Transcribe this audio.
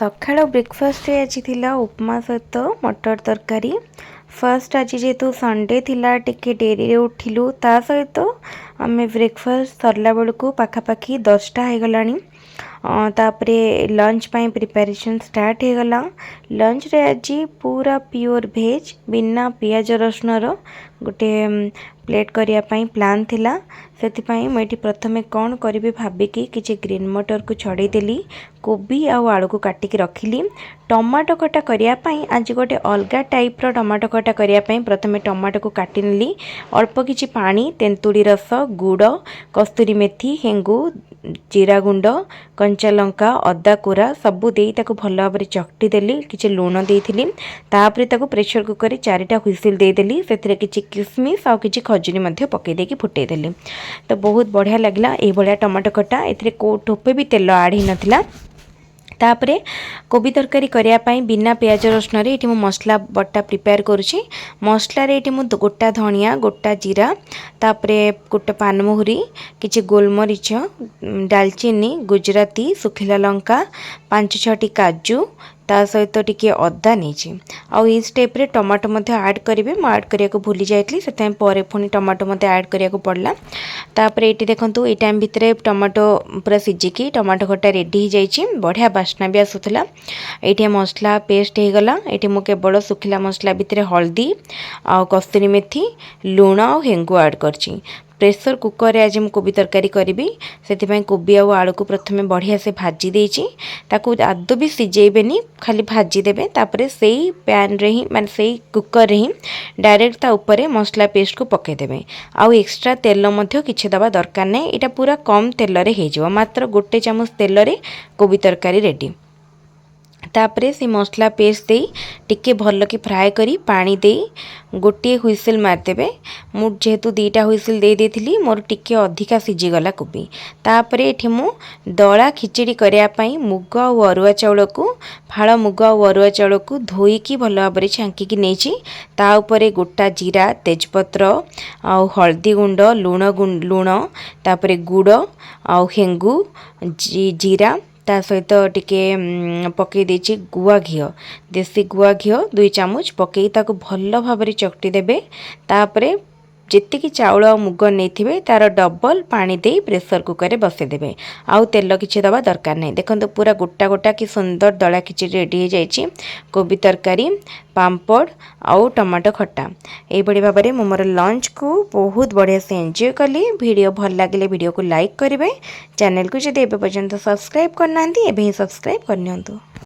सकाळ ब्रेकफास्ट आज थिला उपमा सहित मटर तरकारी। फर्स्ट आज जेहेतु संडे थिला टिके डेरी रे उठिलु ता सहित आमे ब्रेकफास्ट सरला बेलू पाखापाखि 10टा हो गलानी। तापरे लंच पाई प्रिपरेशन स्टार्ट हो गला। लंच रे आज पूरा प्योर भेज बिना पियाज रसुन रो गोटे प्लेट करिया पाई प्लान थिला। सेति पाई मैं प्रथमे कौन करी भाबिकी किछि ग्रीन मटर को छड़े देली, कोबी आउ आलू को काटिकी रखिली। टमाटो खटा करिया पाई आज गोटे अलगा टाइप रो टमाटो खटा करिया पाई प्रथमे टमाटो को काटी नेली। अल्प किछि पानी, तेंतुड़ी रस, गुड़, कस्तूरी मेथी, हेंगू, जीरा गुंड, कंचा लंका, अदा कोरा सबू देई ताको भल भाबरे चकटी देली। किछि लूण देइथिली। तापरे ताको प्रेशर कुकर रे 4टा हुइसिल दे देली। सेथिरे किछि किसमिस आ किछि खजुरी मध्ये पके देकी फुटे देली। तो बहुत बढ़िया लगला ए भलिया टमाटो खटा। एथिरे को ठोपे भी तेल आड ही नथिला। तापरे कोबी तरकारी करिया पाई बिना प्याज रसुन रे एठी मु मसला बट्टा प्रिपेयर करूछि। मसला रे एठी मु गोटा धनिया, गोटा जीरा, तापरे गोटे पानमहुरी, किछि गोलमरीच, दालचीनी, गुजराती, सुखिला लंका, 5-6टी काजू, ता सहित टिके अदा नहीं। आउ ई स्टेप रे टमाटो मध्य ऐड करिवे। म ऐड करिया को भूली जाइतली, सेते परे पुनी टमाटो मध्य ऐड करिया को पड़ला। तापरे एटी देखंतु ए टाइम भितरे टमाटो पूरा सिजिकी टमाटो खट्टा रेडी हो जाइछि। बढ़िया बास्ना भी आसुतला। एटी मसला पेस्ट हो गला। एटी मु केवल सुखिला मसला भितरे हल्दी आ कस्तूरी मेथी, लूण आ हेंगु ऐड करछि। प्रेशर कुकर रे आज मु कोबी तरकारी करी से कोबी आउ आलू को प्रथमे बढ़िया से भाजी देछि। ताकू आदो भी सिजेबेनी, खाली भाजी देबे। तापरे सेही पैन रे ही माने सेही कुकर रे ही डायरेक्ट ता ऊपर मसला पेस्ट को पके देबे। आउ एक्स्ट्रा तेल मध्य किछि दबा दरकार नै। एटा पूरा कम तेल रे हे जिवो। मात्र गोटे चामच तेल रे कोबी तरकारी रेडी। तापरे से मसला पेस्ट दे टिके भल कि फ्राए करी पानी दे गोटे हुइसिल मार देबे। मु जेहेतु 2टा हुइसिल दे देथिली मोर टिके अधिका सिजी गला कोबी। तापरे एठी मु दळा खिचड़ी करिया पई मुग आ अरुआ चाउल को फाळ मुग आ अरुआ चाउल को धोई की भल भाबरे छांकी की नेछि। ता ऊपरे गोटा जीरा, तेजपत्र आ हल्दी गुंड, लूण तापरे गुड़ आ हेंगू, जीरा ता सहित टिके पकई देछि गुआ घिओ, देसी गुआ घिओ 2 चामच पकई ताको भल भाबरे चकटी देबे। तापरे जेतिकी चाउल आ मुग नेथिबे तार डबल पानी दे प्रेशर कुकर रे बसे देबे। आउ तेल किछि दबा दरकार नै। देखंतु पूरा गोटा गोटा की सुंदर दळा खिचड़ी रेडी हो जाइछि। कोबी तरकारी, पांपड़ आउ टमाटो खट्टा ए बड़ी भाबरे मु मोर लंच को बहुत बढ़िया से एंजॉय कली। वीडियो भल लागिले वीडियो को लाइक करिवे। चैनल को जदि एबे पर्यंत सब्सक्राइब करनांती एबे ही सब्सक्राइब करनियंतु।